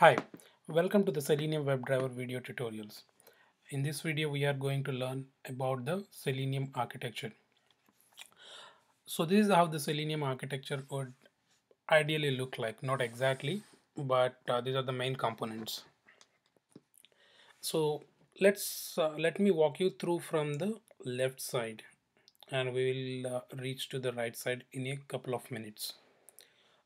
Hi, welcome to the Selenium WebDriver video tutorials. In this video, we are going to learn about the Selenium architecture. So this is how the Selenium architecture would ideally look like. Not exactly, but these are the main components. So let me walk you through from the left side, and we will reach to the right side in a couple of minutes.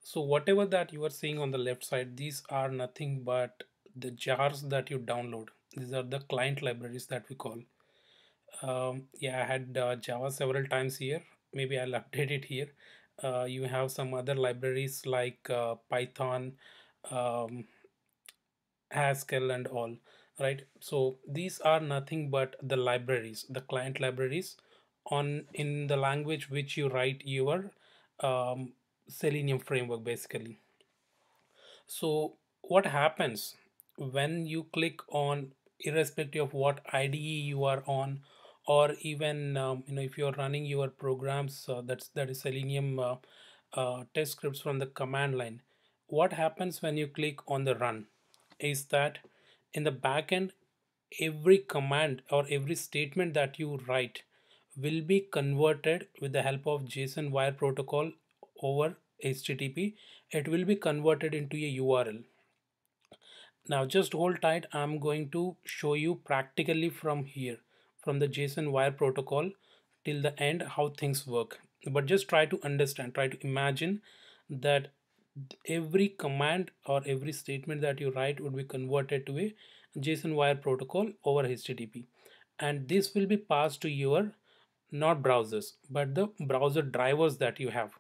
So whatever that you are seeing on the left side, these are nothing but the jars that you download. These are the client libraries that we call. Yeah, I had Java several times here. Maybe I'll update it here. You have some other libraries like Python, um, Haskell, and all, right? So these are nothing but the libraries, the client libraries on in the language which you write your Selenium framework basically. So what happens when you click on, irrespective of what IDE you are on, or even if you are running your programs, that is Selenium test scripts from the command line. What happens when you click on the run is that in the backend, every command or every statement that you write will be converted with the help of JSON wire protocol over HTTP. It will be converted into a URL. Now just hold tight. I'm going to show you practically from here, from the JSON wire protocol till the end, how things work. But just try to understand, try to imagine that every command or every statement that you write would be converted to a JSON wire protocol over HTTP. And this will be passed to your, not browsers, but the browser drivers that you have.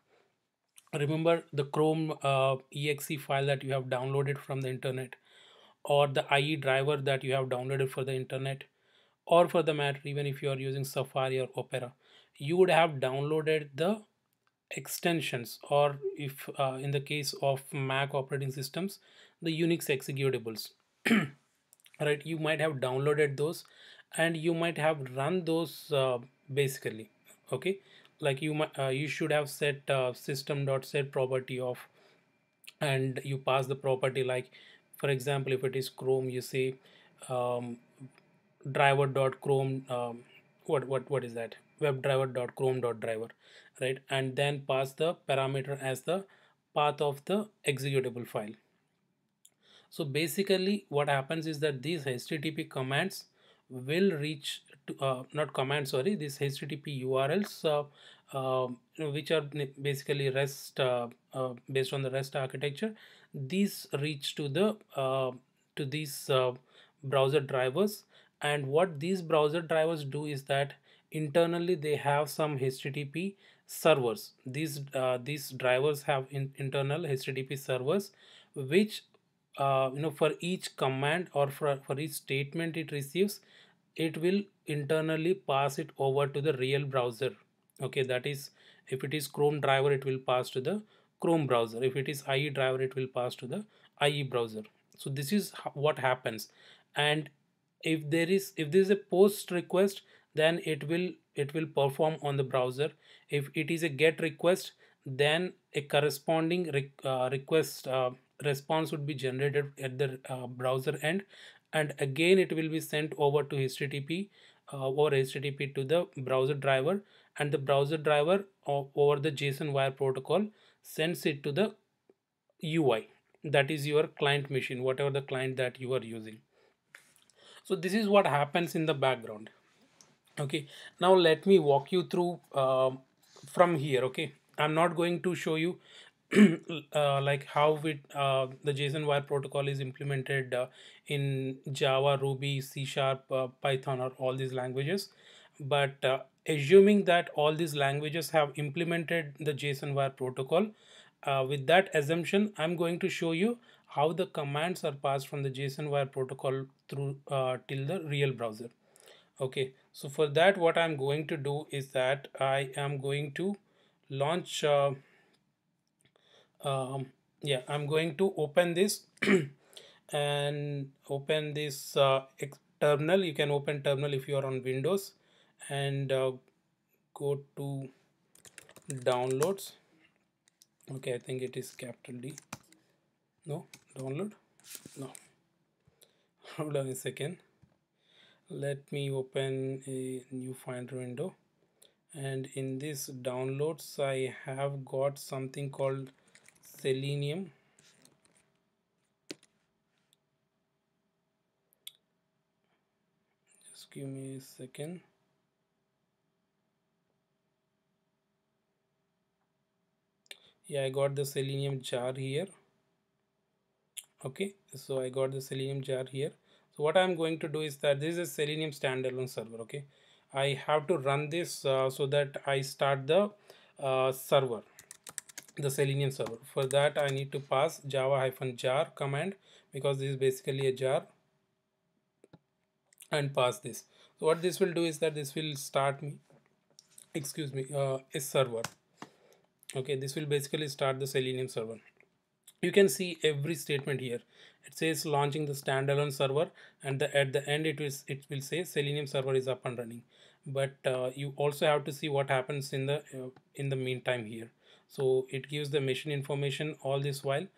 Remember the Chrome exe file that you have downloaded from the internet, or the IE driver that you have downloaded for the internet, or for the matter, even if you are using Safari or Opera, you would have downloaded the extensions, or if in the case of Mac operating systems, the Unix executables. Right, you might have downloaded those, and you might have run those basically. Okay, like you should have set system.set property of, and you pass the property, like for example, if it is Chrome, you say um, driver.chrome, what is that, webdriver.chrome.driver, right? And then pass the parameter as the path of the executable file. So basically what happens is that these HTTP commands will reach to, not commands, sorry, these HTTP URLs, which are basically REST, based on the REST architecture. These reach to these browser drivers, and what these browser drivers do is that internally they have some HTTP servers. These drivers have internal HTTP servers, which for each command, or for each statement it receives, it will internally pass it over to the real browser. Okay, that is, if it is Chrome driver, it will pass to the Chrome browser. If it is IE driver, it will pass to the IE browser. So this is what happens. And if there is a post request, then it will perform on the browser. If it is a get request, then a corresponding request response would be generated at the browser end, and again it will be sent over to HTTP, over HTTP to the browser driver, and the browser driver over the JSON wire protocol sends it to the UI, that is your client machine, whatever the client that you are using. So this is what happens in the background. Okay, now let me walk you through from here. Okay, I'm not going to show you like how the JSON wire protocol is implemented in Java, Ruby, C Sharp, Python, or all these languages. But assuming that all these languages have implemented the JSON wire protocol, with that assumption, I'm going to show you how the commands are passed from the JSON wire protocol through till the real browser. Okay, so for that, what I'm going to do is that I am going to launch um, yeah, I'm going to open this and open this terminal. You can open terminal if you are on Windows, and go to downloads. Okay, I think it is capital D. No, download. No, hold on a second. Let me open a new Finder window, and in this downloads I have got something called Selenium. Just give me a second. Yeah, I got the Selenium jar here. Okay, so I got the Selenium jar here. So what I'm going to do is that this is a Selenium standalone server. Okay, I have to run this so that I start the server, the Selenium server. For that I need to pass java-jar command, because this is basically a jar, and pass this. So what this will do is that this will start me, excuse me, a server. Okay, this will basically start the Selenium server. You can see every statement here. It says launching the standalone server, and at the end it will say Selenium server is up and running. But you also have to see what happens in the meantime here. So it gives the machine information all this while,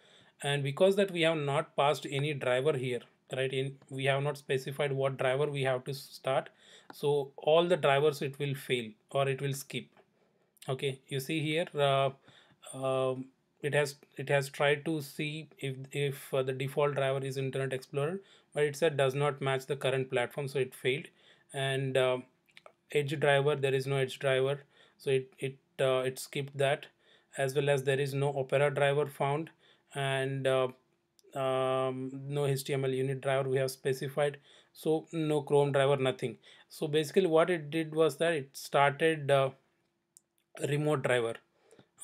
and because that we have not passed any driver here, right, in we have not specified what driver we have to start, so all the drivers it will fail or it will skip. Okay, you see here, it has tried to see if the default driver is Internet Explorer, but it said does not match the current platform, so it failed. And Edge driver, there is no Edge driver, so it skipped that, as well as there is no Opera driver found, and no HTML unit driver we have specified, so no Chrome driver, nothing. So basically what it did was that it started remote driver.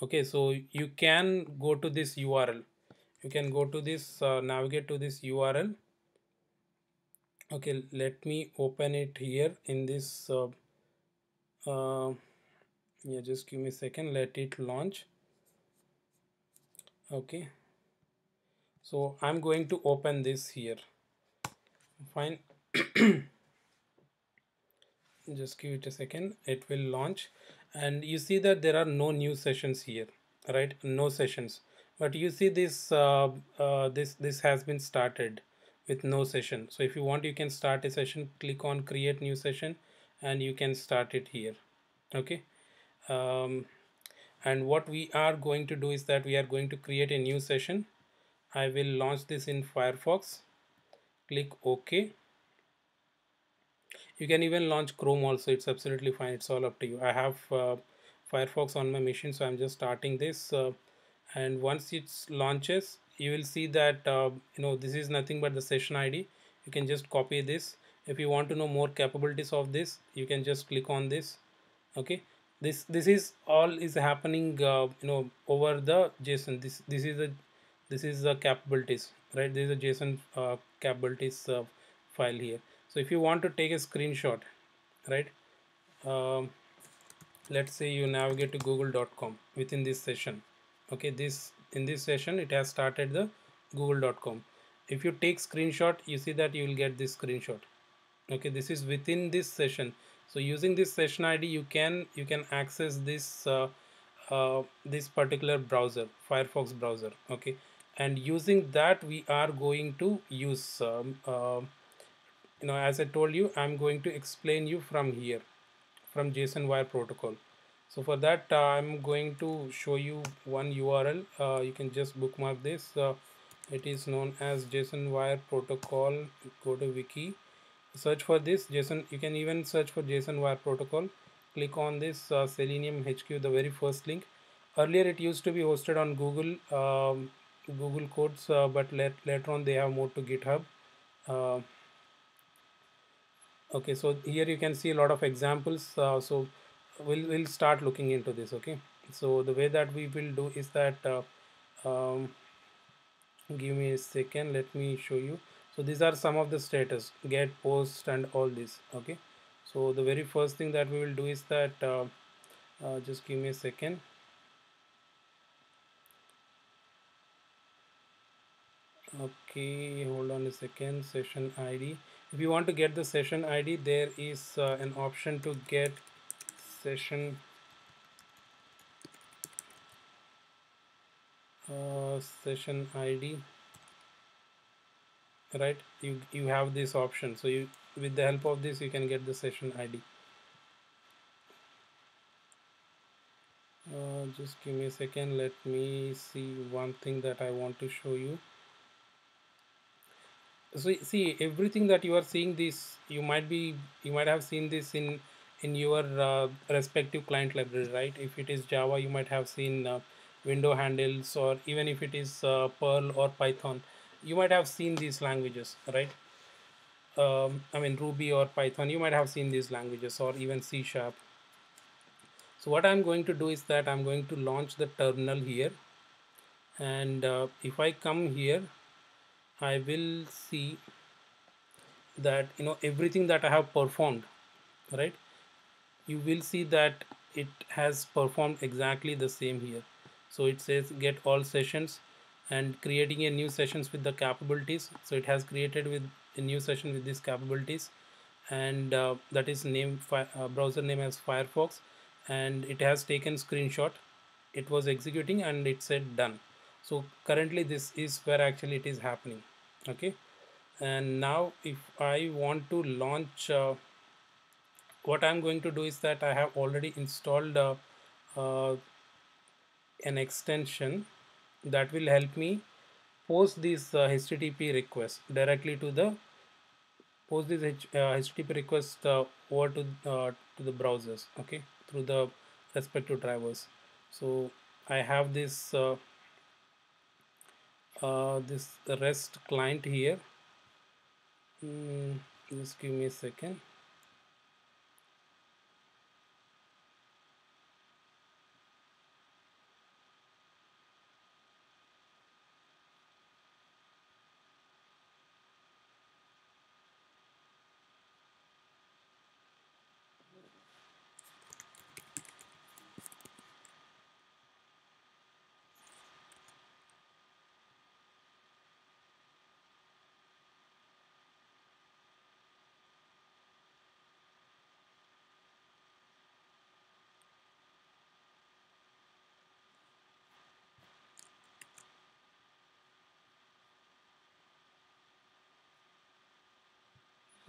Okay, so you can go to this URL, you can go to this navigate to this URL. Okay, let me open it here in this uh, yeah, just give me a second, let it launch. Okay, so I'm going to open this here. Fine. Just give it a second, it will launch, and you see that there are no new sessions here, right, no sessions. But you see this this has been started with no session. So if you want, you can start a session, click on create new session, and you can start it here. Okay, um, and what we are going to do is that we are going to create a new session. I will launch this in Firefox, click OK. You can even launch Chrome also, it's absolutely fine, it's all up to you. I have Firefox on my machine, so I'm just starting this, and once it launches you will see that this is nothing but the session ID. You can just copy this. If you want to know more capabilities of this, you can just click on this. Okay, this is all is happening over the JSON. This is the capabilities, right? This is a JSON capabilities file here. So if you want to take a screenshot, right, um, let's say you navigate to google.com within this session. Okay, this in this session it has started the google.com. If you take screenshot, you see that you will get this screenshot. Okay, this is within this session. So using this session ID, you can access this particular browser, Firefox browser. Okay, and using that we are going to use as I told you, I'm going to explain you from here, from JSON wire protocol. So for that I'm going to show you one URL. You can just bookmark this. It is known as JSON wire protocol. Go to wiki, search for this JSON. You can even search for JSON wire protocol. Click on this Selenium HQ, the very first link. Earlier it used to be hosted on Google Codes, but later on they have moved to GitHub. uh, okay, so here you can see a lot of examples. So we'll start looking into this. Okay, so the way that we will do is that give me a second, let me show you. So these are some of the status, get, post, and all this. Okay, so the very first thing that we will do is that just give me a second. Okay, hold on a second. Session ID, if you want to get the session ID, there is an option to get session session ID. right? You have this option, so you, with the help of this, you can get the session ID. Just give me a second, let me see one thing that I want to show you. So see, everything that you are seeing this, you might have seen this in your respective client library, right? If it is Java, you might have seen window handles, or even if it is Perl or Python, you might have seen these languages, right? I mean Ruby or Python, you might have seen these languages, or even C sharp. So what I'm going to do is that I'm going to launch the terminal here, and if I come here, I will see that, you know, everything that I have performed, right? You will see that it has performed exactly the same here. So it says get all sessions and creating a new sessions with the capabilities. So it has created with a new session with these capabilities, and that is name browser name as Firefox, and it has taken screenshot. It was executing and it said done. So currently this is where actually it is happening. Okay, and now if I want to launch, what I'm going to do is that I have already installed uh, an extension that will help me post this HTTP request directly to the post this HTTP request over to the browsers, okay, through the respective drivers. So I have this REST client here. Just give me a second.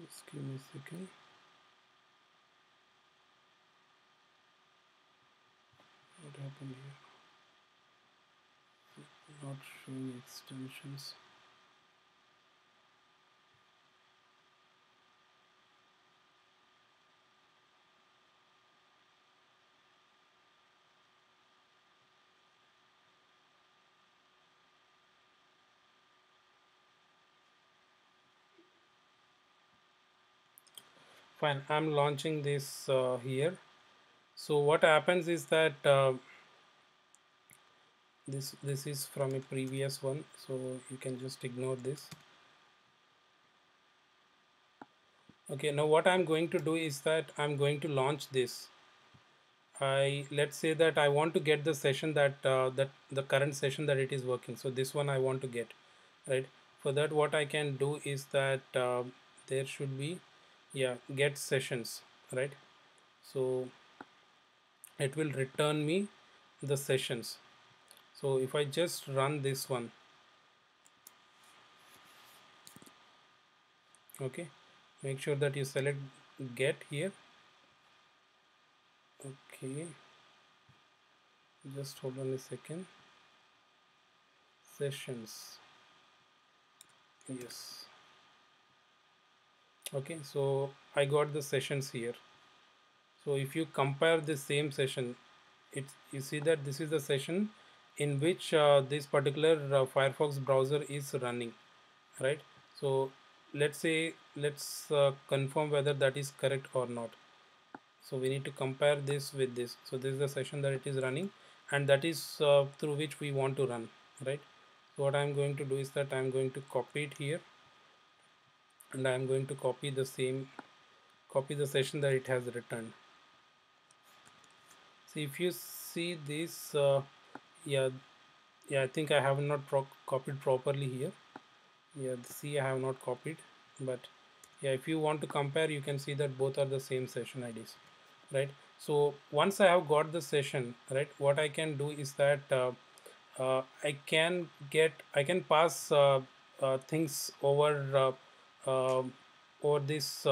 Just give me a second. What happened here? Not showing extensions. Fine, I'm launching this here. So what happens is that this is from a previous one, so you can just ignore this. Okay, now what I'm going to do is that I'm going to launch this. I let's say that I want to get the session that the current session that it is working. So this one I want to get, right? For that, what I can do is that there should be, yeah, get sessions, right? So it will return me the sessions. So if I just run this one, okay, make sure that you select get here. Okay, just hold on a second. Sessions, yes. Okay, so I got the sessions here. So if you compare the same session, it's, you see that this is the session in which this particular Firefox browser is running, right? So let's say, let's confirm whether that is correct or not. So we need to compare this with this. So this is the session that it is running, and that is through which we want to run, right? So what I'm going to do is that I'm going to copy it here, and I'm going to copy the session that it has returned. So if you see this, yeah, yeah, I think I have not copied properly here. Yeah, see, I have not copied, but yeah, if you want to compare, you can see that both are the same session IDs, right? So once I have got the session, right, what I can do is that I can pass things uh, over this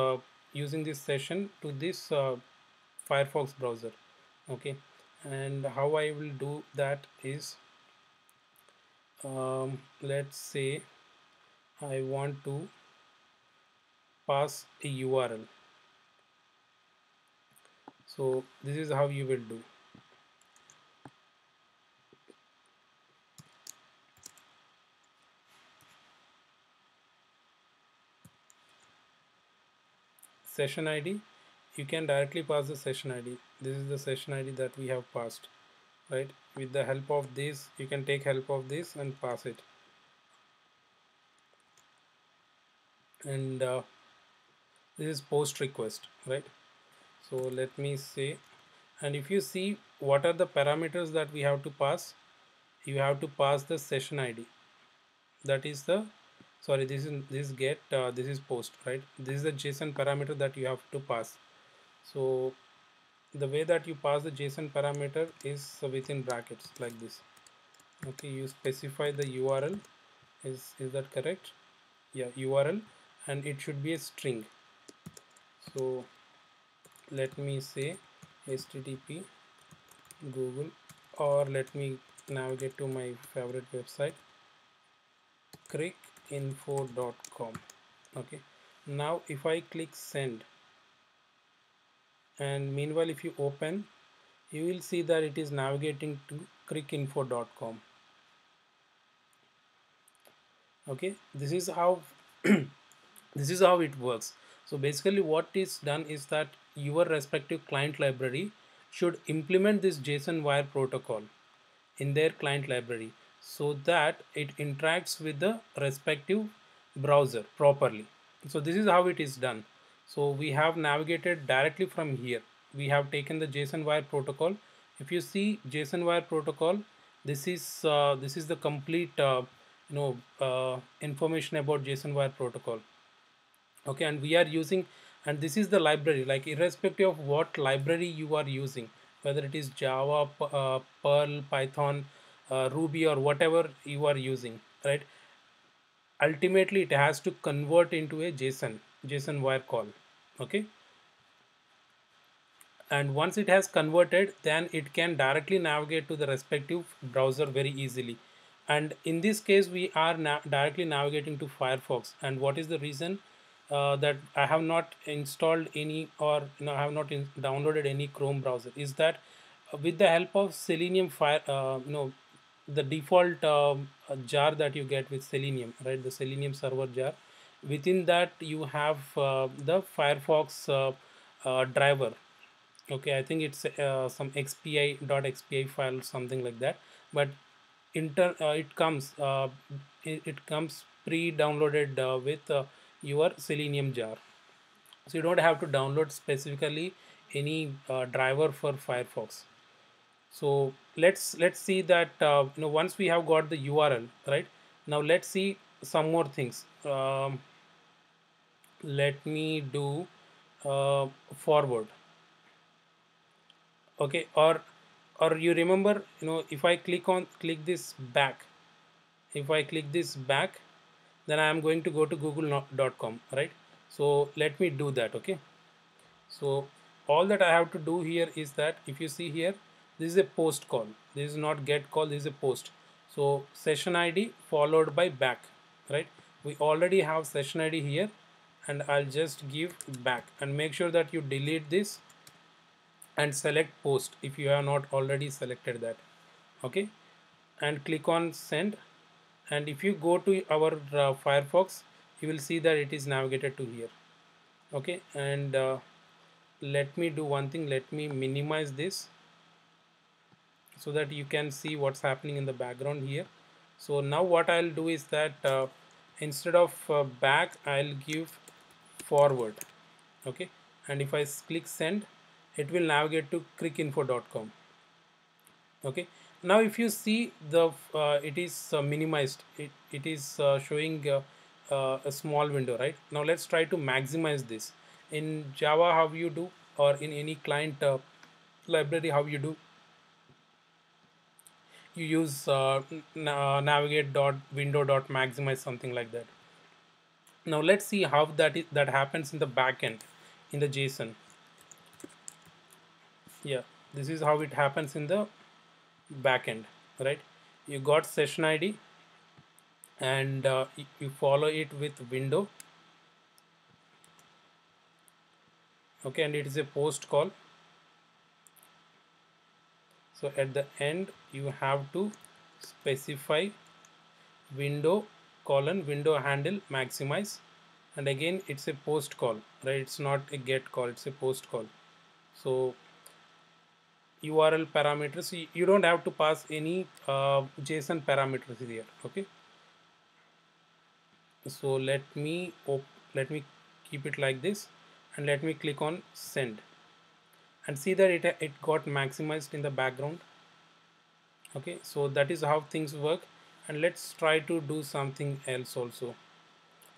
using this session to this Firefox browser. Okay, and how I will do that is, let's say I want to pass a URL. So this is how you will do. Session ID, you can directly pass the session ID. This is the session ID that we have passed, right? With the help of this, you can take help of this and pass it. And this is post request, right? So let me say, and if you see what are the parameters that we have to pass, you have to pass the session ID. That is the, sorry, this is get, this is post, right? This is the JSON parameter that you have to pass. So the way that you pass the JSON parameter is within brackets like this. Okay, you specify the URL. Is that correct? Yeah, URL, and it should be a string. So let me say HTTP Google, or let me navigate to my favorite website, crickinfo.com. Okay, now if I click send, and meanwhile if you open, you will see that it is navigating to crickinfo.com. Okay, this is how this is how it works. So basically what is done is that your respective client library should implement this JSON wire protocol in their client library so that it interacts with the respective browser properly. So this is how it is done. So we have navigated directly from here. We have taken the JSON wire protocol. If you see JSON wire protocol, this is the complete information about JSON wire protocol. Okay, and we are using, and this is the library, like irrespective of what library you are using, whether it is Java, Perl, Python, Ruby, or whatever you are using, right? Ultimately it has to convert into a JSON wire call. Okay, and once it has converted, then it can directly navigate to the respective browser very easily. And in this case we are directly navigating to Firefox. And what is the reason? That I have not installed any, or I have not downloaded any Chrome browser, is that with the help of Selenium Fire, the default jar that you get with Selenium, right? The Selenium server jar, within that you have the Firefox driver. Okay, I think it's some xpi.xpi file, something like that. But it comes pre-downloaded with your Selenium jar. So you don't have to download specifically any driver for Firefox. So let's see that once we have got the URL, right? Now let's see some more things. Let me do forward. Okay, or you remember, if I click this back, if I click this back, then I am going to go to google.com, right? So let me do that. Okay, so all that I have to do here is that, if you see here, this is a post call, this is not get call, this is a post. So session ID followed by back, right? We already have session ID here, and I'll just give back, and make sure that you delete this and select post if you have not already selected that. Okay, and click on send, and if you go to our Firefox, you will see that it is navigated to here. Okay, and let me do one thing, let me minimize this so that you can see what's happening in the background here. So now what I'll do is that instead of back, I'll give forward. Okay, and if I click send, it will navigate to crickinfo.com. Okay, now if you see the it is minimized, it is showing a small window, right? Now let's try to maximize this. In Java, how you do, or in any client library, how you do, you use navigate dot window dot maximize, something like that. Now let's see how that happens in the backend in the JSON. Yeah, this is how it happens in the backend, right? You got session ID, and you follow it with window, okay, and it is a post call. So at the end you have to specify window colon window handle maximize, and again it's a post call, right? It's not a get call, it's a post call. So URL parameters, you don't have to pass any JSON parameters here, okay? So let me keep it like this, and let me click on send, and see that it got maximized in the background. Okay, so that is how things work. And let's try to do something else also.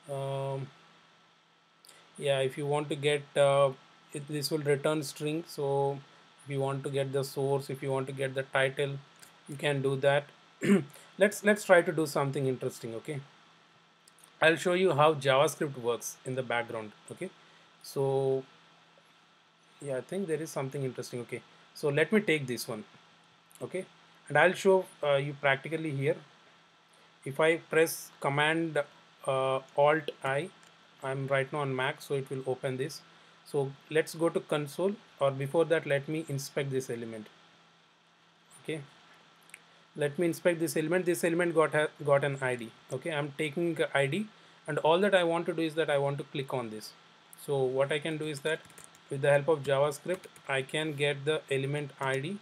um, yeah, if you want to get this will return string. So if you want to get the source, if you want to get the title, you can do that. Let's try to do something interesting. Okay, I'll show you how JavaScript works in the background. Okay, so yeah, I think there is something interesting. Okay, so let me take this one. Okay, and I'll show you practically here. If I press command alt I, I'm right now on Mac, so it will open this. So let's go to console, or before that let me inspect this element. Okay, let me inspect this element. This element got an ID. Okay, I'm taking ID, and all that I want to do is that I want to click on this. So what I can do is that with the help of JavaScript I can get the element ID.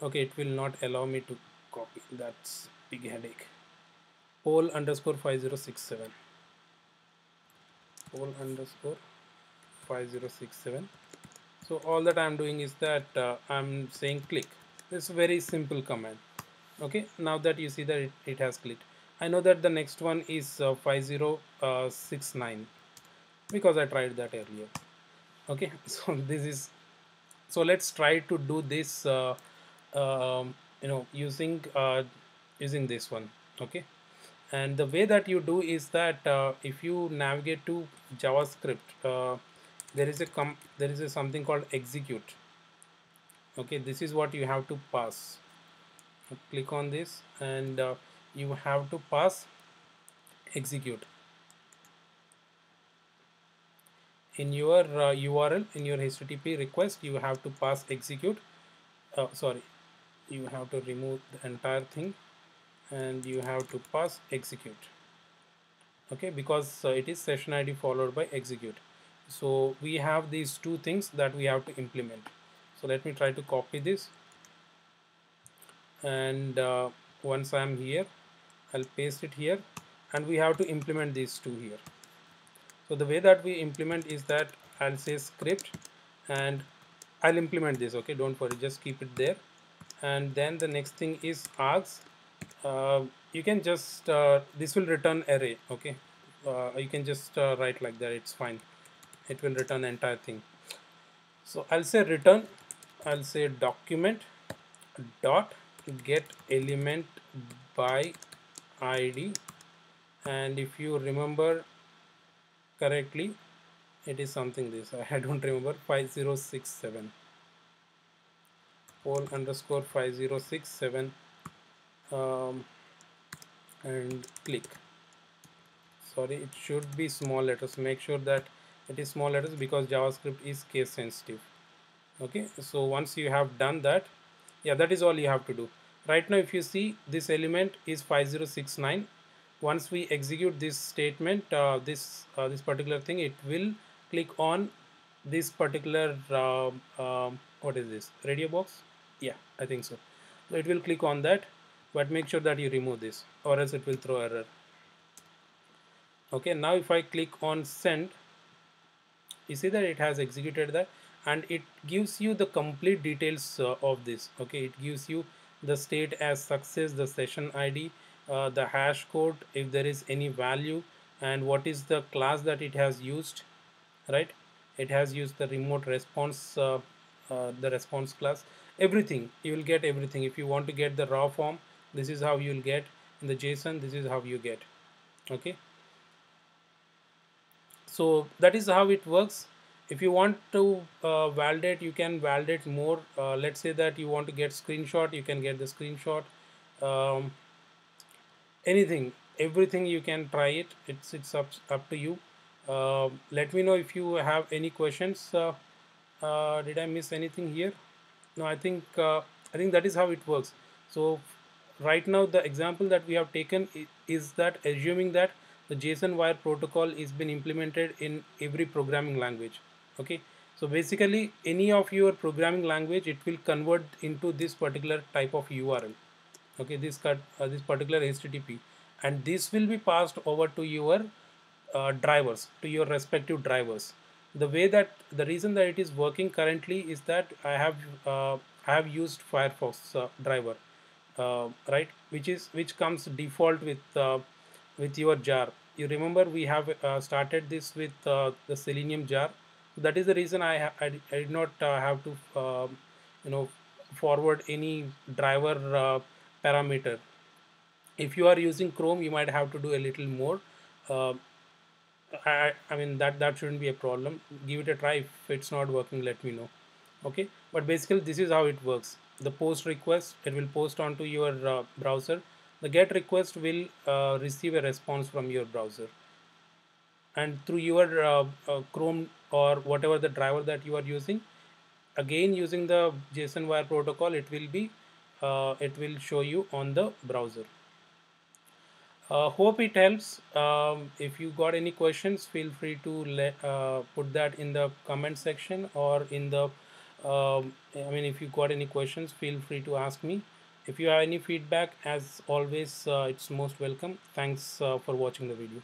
Okay, it will not allow me to copy. That's big headache. Poll underscore 5067. Poll underscore 5067. So all that I'm doing is that I'm saying click. It's a very simple command. Okay, now that you see that it has clicked. I know that the next one is 5069 because I tried that earlier. Okay, so this is, so let's try to do this using this one. Okay, and the way that you do is that if you navigate to JavaScript, there is a something called execute. Okay, this is what you have to pass. Click on this, and you have to pass execute in your URL. In your HTTP request you have to pass execute. Sorry, you have to remove the entire thing, and you have to pass execute. Okay, because it is session ID followed by execute. So we have these two things that we have to implement. So let me try to copy this, and once I'm here I'll paste it here, and we have to implement these two here. So the way that we implement is that I'll say script, and I'll implement this. Okay, don't worry, just keep it there. And then the next thing is args. You can just this will return array. Okay, you can just write like that, it's fine. It will return the entire thing. So I'll say return, I'll say document dot get element by ID, and if you remember correctly, it is something this, I don't remember, 5067. Poll underscore 5067, and click. Sorry, it should be small letters. Make sure that it is small letters because JavaScript is case sensitive. Okay, so once you have done that, yeah, that is all you have to do. Right now if you see, this element is 5069. Once we execute this statement, this particular thing, it will click on this particular what is this, radio box? Yeah, I think so. So it will click on that, but make sure that you remove this or else it will throw error. Okay, now if I click on send, you see that it has executed that, and it gives you the complete details of this. Okay, it gives you the state as success, the session ID, the hash code if there is any value, and what is the class that it has used, right? It has used the remote response, the response class, everything. You will get everything. If you want to get the raw form, this is how you will get. In the JSON, this is how you get. Okay, so that is how it works. If you want to validate, you can validate more. Let's say that you want to get screenshot, you can get the screenshot. um, Anything, everything, you can try it. It's up to you. Let me know if you have any questions. Did I miss anything here? No, I think that is how it works. So right now the example that we have taken is that assuming that the JSON wire protocol is been implemented in every programming language. Okay, so basically any of your programming language, it will convert into this particular type of URL. Okay, this particular HTTP, and this will be passed over to your drivers, to your respective drivers. The reason that it is working currently is that I have used Firefox driver, right, which comes default with your jar. You remember we have started this with the Selenium jar. That is the reason I did not have to you know forward any driver parameter. If you are using Chrome, you might have to do a little more. uh, I mean that shouldn't be a problem. Give it a try. If it's not working, let me know. Okay, but basically this is how it works. The post request, it will post onto your browser. The get request will receive a response from your browser, and through your Chrome or whatever the driver that you are using, again using the JSON wire protocol, it will show you on the browser. Hope it helps. If you got any questions, feel free to put that in the comment section, or in the I mean, if you got any questions, feel free to ask me. If you have any feedback, as always, it's most welcome. Thanks for watching the video.